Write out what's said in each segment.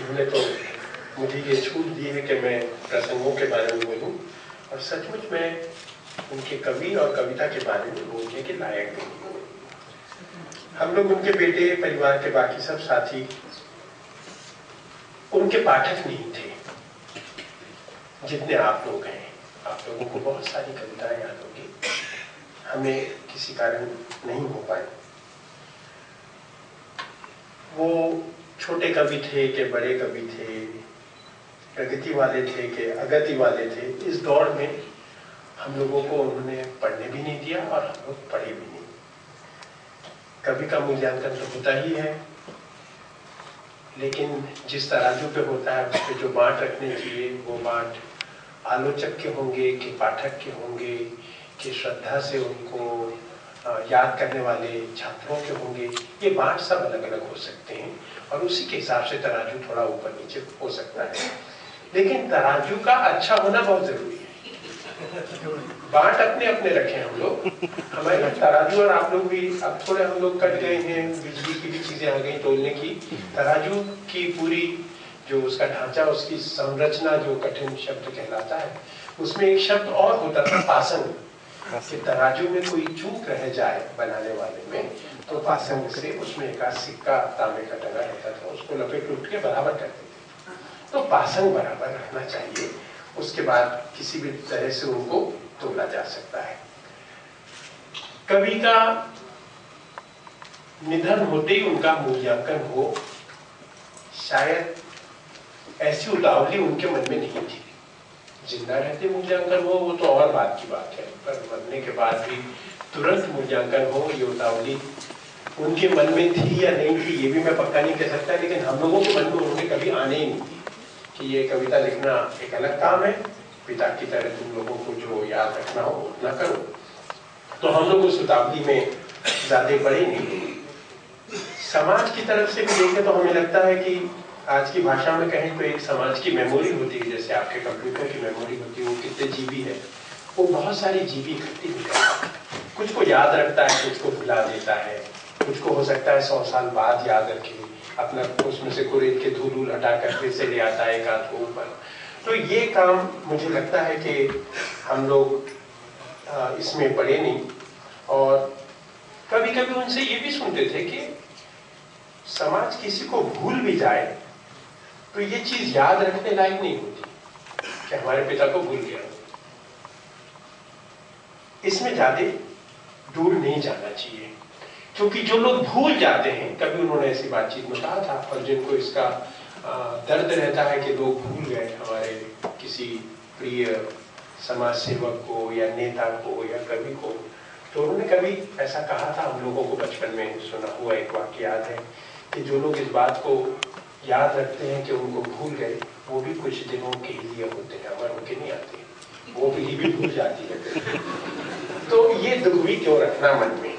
उन्होंने तो मुझे ये छूट दी है कि मैं प्रसंगों के बारे में बोलूं, और सचमुच मैं उनके कवि और कविता के बारे में बोलने के लायक नहीं हूँ। हम लोग उनके बेटे, परिवार के बाकी सब साथी उनके पाठक नहीं थे जितने आप लोग हैं। आप लोगों को बहुत सारी कविताएं याद होगी, हमें किसी कारण नहीं हो पाए। वो छोटे कवि थे कि बड़े कवि थे, प्रगति वाले थे कि अगति वाले थे, इस दौर में हम लोगों को उन्होंने पढ़ने भी नहीं दिया और हम लोग पढ़े भी नहीं। कवि का मूल्यांकन तो होता ही है, लेकिन जिस तराजू पे होता है उस पे जो बांट रखने चाहिए वो बांट आलोचक के होंगे कि पाठक के होंगे कि श्रद्धा से उनको याद करने वाले छात्रों के होंगे। ये बांट सब अलग अलग हो सकते हैं और उसी के हिसाब से तराजू थोड़ा ऊपर नीचे हो सकता है, लेकिन तराजू का अच्छा होना बहुत जरूरी है। बांट अपने अपने रखें हम लोग, हमारे तराजू और आप लोग भी अब थोड़े हम लोग कट गए हैं, बिजली की भी चीजें आ गई तोलने की। तराजू की पूरी जो उसका ढांचा, उसकी संरचना जो कठिन शब्द कहलाता है, उसमें एक शब्द और होता था पासंग, कि तराजू में कोई चूक रह जाए बनाने वाले में तो पासंग से उसमें एक सिक्का तांबे का टंगा रहता था, उसको लपेट लूट के बराबर करते थे। तो पासंग बराबर रखना चाहिए, उसके बाद किसी भी तरह से उनको तोला जा सकता है। कवि का निधन होते ही उनका मूल्यांकन हो, शायद ऐसी उतावली उनके मन में नहीं थी। जिंदा रहते मूल्यांकन हो वो तो और बात की बात है, पर मरने के बाद भी तुरंत मूल्यांकन हो, ये उतावली उनके मन में थी या नहीं थी ये भी मैं पक्का नहीं कह सकता, लेकिन हम लोगों के मन में उन्होंने कभी आने ही नहीं दी कि ये कविता लिखना एक अलग काम है, पिता की तरह तुम लोगों को जो याद रखना हो उतना करो। तो हम लोग उस उतावली में ज्यादा पड़े नहीं। समाज की तरफ से भी देखें तो हमें लगता है कि आज की भाषा में कहें तो एक समाज की मेमोरी होती है, जैसे आपके कंप्यूटर की मेमोरी होती है, वो कितने जीबी है, वो बहुत सारी जीबी इकट्ठी होती है। कुछ को याद रखता है, कुछ को भुला देता है, कुछ को हो सकता है 100 साल बाद याद रखे, अपना उसमें से कुरेद के धूल हटाकर फिर से ले आता है एक हाथ को ऊपर। तो ये काम मुझे लगता है कि हम लोग इसमें पड़े नहीं। और कभी कभी उनसे ये भी सुनते थे कि समाज किसी को भूल भी जाए तो ये चीज याद रखने लायक नहीं होती कि हमारे पिता को भूल गया। इसमें ज्यादा दूर नहीं जाना चाहिए, क्योंकि जो लोग भूल जाते हैं, कभी उन्होंने ऐसी बातचीत में कहा था, और जिनको इसका दर्द रहता है कि लोग भूल गए हमारे किसी प्रिय समाज सेवक को या नेता को या कवि को, तो उन्होंने कभी ऐसा कहा था। हम लोगों को बचपन में सुना हुआ एक वाक्य याद है कि जो लोग इस बात को याद रखते हैं कि उनको भूल गए, वो भी कुछ दिनों के लिए होते हैं, अमर होके नहीं आते, वो भी भूल जाती है। तो ये दुख भी क्यों रखना मन में,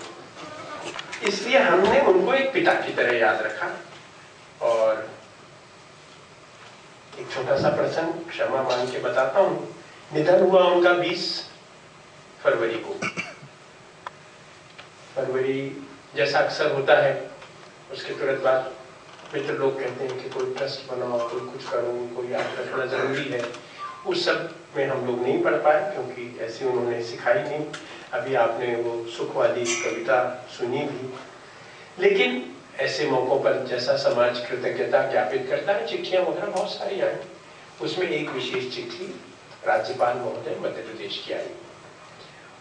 इसलिए हमने उनको एक पिता की तरह याद रखा। और एक छोटा सा प्रसंग क्षमा मांग के बताता हूं। निधन हुआ उनका 20 फरवरी को। फरवरी जैसा अक्सर होता है, उसके तुरंत बाद मित्र लोग कहते हैं कि कोई ट्रस्ट बनाओ, कोई कुछ करो, उनको याद रखना जरूरी है। उस सब में हम लोग नहीं पढ़ पाए क्योंकि ऐसी उन्होंने सिखाई नहीं। अभी आपने वो सुख वाली कविता सुनी भी, लेकिन ऐसे मौकों पर जैसा समाज कृतज्ञता ज्ञापित करता है, चिट्ठियां वगैरह बहुत सारी आई। उसमें एक विशेष चिट्ठी राज्यपाल महोदय मध्य प्रदेश की आई।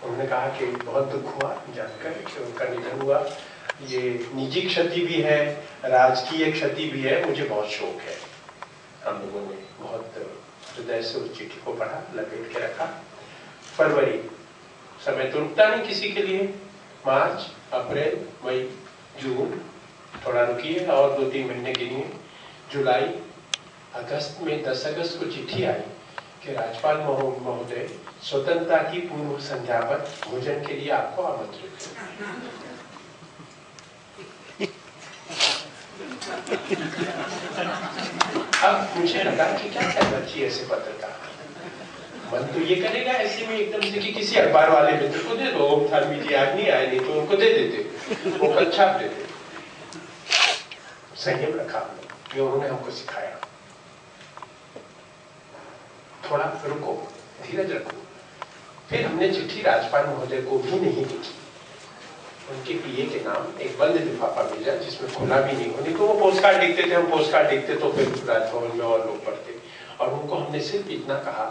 उन्होंने कहा कि बहुत दुख हुआ जानकर कि उनका निधन हुआ, ये निजी क्षति भी है, राजकीय क्षति भी है, मुझे बहुत शोक है। हम लोगों ने बहुत हृदय से उस चिट्ठी को पढ़ा, लपेट के रखा। फरवरी, समय तो रुकता नहीं किसी के लिए, मार्च, अप्रैल, मई, जून, थोड़ा रुकिए और 2-3 महीने गिनिए, जुलाई, अगस्त में 10 अगस्त को चिट्ठी आई कि राज्यपाल महोदय स्वतंत्रता की पूर्व संध्या पर भोजन के लिए आपको आमंत्रित है। अब मुझे लगा कि क्या कहना चाहिए ऐसे पत्र का। मन तो ये करेगा ऐसे में एकदम से कि किसी अखबार वाले मित्र को दे दो, थानवी जी आज नहीं आए, नहीं तो उनको दे देते, वो कल छाप देते। संयम रखा हमने, ये उन्होंने हमको सिखाया। थोड़ा रुको, धीरज रखो। फिर हमने चिट्ठी राज्यपाल महोदय को भी नहीं लिखी, उनके पीए के नाम एक बंद लिफाफा भेजा जिसमें खुला भी नहीं होनी, तो वो पोस्ट कार्ड लिखते थे, हम पोस्ट कार्ड लिखते तो फिर राजभवन में और लोग पढ़ते। और उनको हमने सिर्फ इतना कहा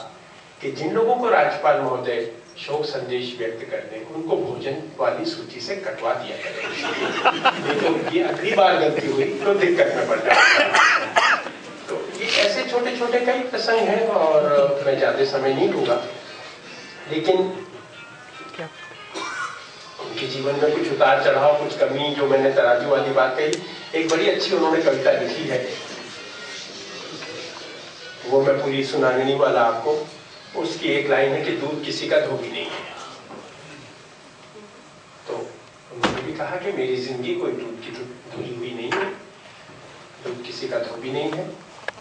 कि जिन लोगों को राज्यपाल महोदय शोक संदेश व्यक्त कर दें उनको भोजन वाली सूची से कटवा दिया करें, नहीं तो ये अगली बार गलती हुई तो दिक्कत में पड़ जाएगा। तो ये ऐसे छोटे छोटे कई प्रसंग हैं और मैं ज्यादा समय नहीं लूंगा, लेकिन उनके जीवन में कुछ उतार चढ़ाव, कुछ कमी, जो मैंने तराजू वाली बात कही, एक बड़ी अच्छी उन्होंने कविता लिखी है, वो मैं पूरी सुनाने नहीं वाला आपको। उसकी एक लाइन है कि दूध किसी का धोबी नहीं है। तो उन्होंने भी कहा कि मेरी जिंदगी कोई दूध की धुली हुई नहीं है, दूध किसी का धोबी नहीं है,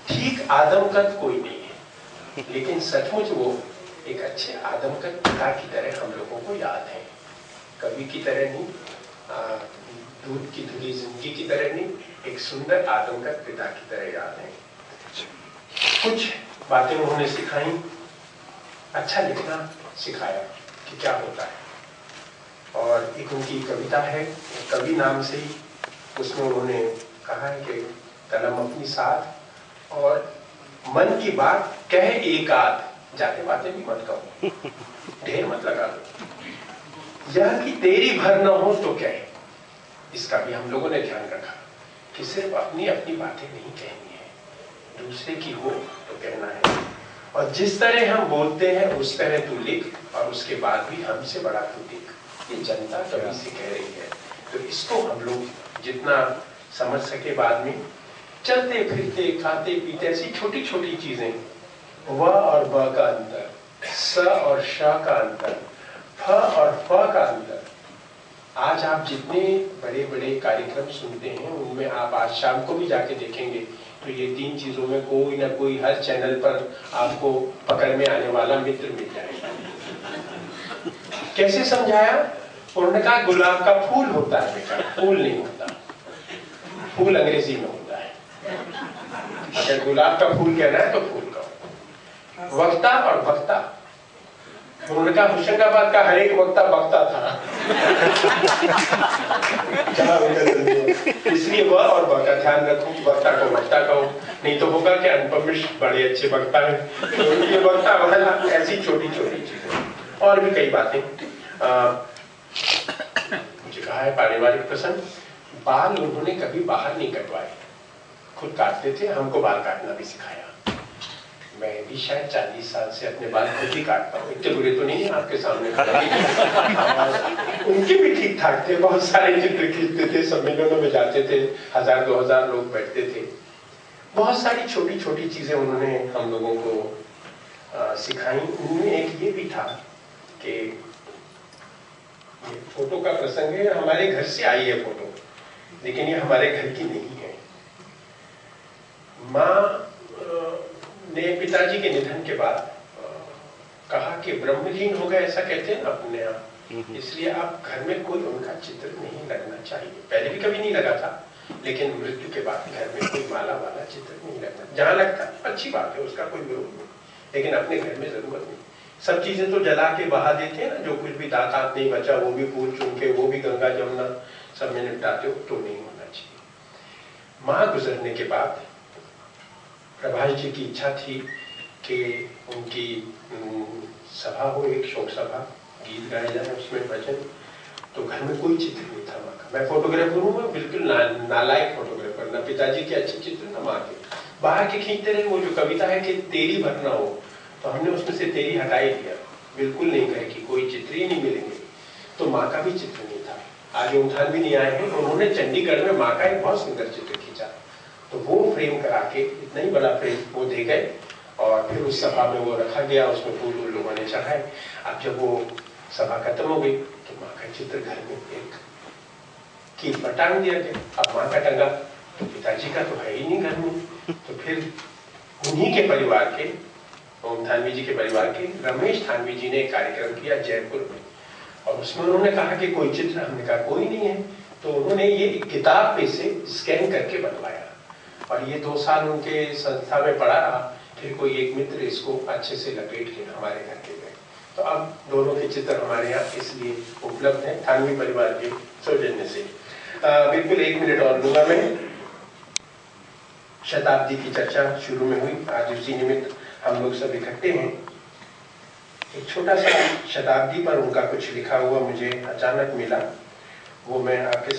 ठीक आदमकद कोई नहीं है, लेकिन सचमुच वो एक अच्छे आदमकद पिता की तरह हम लोगों को याद है, कवि की तरह नहीं, दूध की धुली जिंदगी की तरह नहीं, एक सुंदर आदमकद पिता की तरह याद है। कुछ बातें उन्होंने सिखाई, अच्छा लिखना सिखाया कि क्या होता है। और एक उनकी कविता है कवि नाम से ही, उसमें उन्होंने कहा है कि कलम अपनी साथ और मन की बात कह एक आध, जाते बातें भी मत कहो, ढेर मत लगा दो, यह कि तेरी भर न हो तो कहे। इसका भी हम लोगों ने ध्यान रखा कि सिर्फ अपनी अपनी बातें नहीं कहनी है, दूसरे की हो तो कहना है। और जिस तरह हम बोलते हैं उस तरह तू लिख, और उसके बाद भी हमसे बड़ा तू लिख, ये जनता कवि से कह रही है। तो इसको हम लोग जितना समझ सके बाद में, चलते फिरते खाते पीते ऐसी छोटी छोटी चीजें, व और ब का अंतर, स और श का अंतर, फ और फ का अंतर। आज आप जितने बड़े बड़े कार्यक्रम सुनते हैं उनमें आप आज शाम को भी जाके देखेंगे तो ये तीन चीजों में कोई ना कोई हर चैनल पर आपको पकड़ में आने वाला मित्र मिल जाएगा। कैसे समझाया? उन्होंने कहा गुलाब का फूल होता है बेटा, फूल नहीं होता, फूल अंग्रेजी में होता है। अगर गुलाब का फूल कहना है तो फूल का। वक्ता और वक्ता, उन्होंने कहा होशंगाबाद का हर एक वक्ता वक्ता था। इसलिए वह और वह का ध्यान रखो, वक्ता को वक्ता कहो, नहीं तो होगा कि अनुपम मिश्र बड़े अच्छे वक्ता हैं, तो ये वक्ता वाला। ऐसी छोटी छोटी चीजें और भी कई बातें। मुझे कहा है पारिवारिक प्रसंग, बाल उन्होंने कभी बाहर नहीं कटवाए, खुद काटते थे, हमको बाल काटना भी सिखाया। मैं भी शायद 40 साल से अपने बाल खुद ही काटता हूँ, इतने बुरे तो नहीं है आपके सामने। उनके भी ठीक ठाक थे, बहुत सारे चित्र खींचते थे, सम्मेलनों में जाते थे, 1000-2000 लोग बैठते थे। बहुत सारी छोटी छोटी चीजें उन्होंने हम लोगों को सिखाई। उनमें एक ये भी था कि ये फोटो का प्रसंग है, हमारे घर से आई है फोटो, लेकिन ये हमारे घर की नहीं है। माँ ने पिताजी के निधन के बाद कहा कि ब्रह्मलीन हो गए, ऐसा कहते हैं ना अपने आप, इसलिए आप घर में कोई उनका चित्र नहीं लगना चाहिए। पहले भी कभी नहीं लगा था, लेकिन मृत्यु के बाद घर में कोई माला वाला चित्र नहीं लगना। जहां लगता अच्छी बात है, उसका कोई विरोध नहीं, लेकिन अपने घर में जरूरत नहीं। सब चीजें तो जला के बहा देते हैं ना, जो कुछ भी दांत नहीं बचा वो भी फूल चुन के, वो भी गंगा जमुना सब में निपटाते हो, तो नहीं होना चाहिए। माँ गुजरने के बाद प्रभाष जी की इच्छा थी कि उनकी सभा हो, एक शोक सभा, गीत गाए जाए, उसमें भजन। तो घर में कोई चित्र नहीं था माँ का। मैं फोटोग्राफर हूँ, मैं बिल्कुल नालायक फोटोग्राफर, ना पिताजी के अच्छे चित्र ना माँ के। बाहर के खींचते रहे। वो जो कविता है कि तेरी भर ना हो, तो हमने उसमें से तेरी हटा ही दिया, बिल्कुल नहीं कहे कि कोई चित्र ही नहीं मिलेंगे। तो माँ का भी चित्र नहीं था। आज उठान भी नहीं आए हैं, उन्होंने चंडीगढ़ में माँ का एक बहुत सुंदर चित्र खींचा, तो वो फ्रेम करा के, इतना ही बड़ा फ्रेम वो दे गए, और फिर उस सभा में वो रखा गया, उसमें फूल लोगों ने चढ़ाए। अब जब वो सभा खत्म हो गई तो माँ का चित्र घर में एक कील पर टांग दिया गया। अब माँ का टंगा तो पिताजी का तो है ही नहीं घर में। तो फिर उन्हीं के परिवार के, ओम थानवी जी के परिवार के रमेश थानवी जी ने एक कार्यक्रम किया जयपुर में, और उसमें उन्होंने कहा कि कोई चित्र, हमने कहा कोई नहीं है। तो उन्होंने ये किताब पे से स्कैन करके बनवाया, और ये 2 साल उनके संस्था में पड़ा रहा फिर कोई एक मित्र इसको अच्छे से लपेट के हमारे घर के गए। तो अब दोनों के चित्र हमारे यहाँ इसलिए उपलब्ध हैं थानवी परिवार के सौजन्य से। बिल्कुल 1 मिनट और लूंगा मैं। शताब्दी की चर्चा शुरू में हुई, आज उसी निमित्त हम लोग सब इकट्ठे हैं। एक छोटा सा शताब्दी पर उनका कुछ लिखा हुआ मुझे अचानक मिला, वो मैं आपके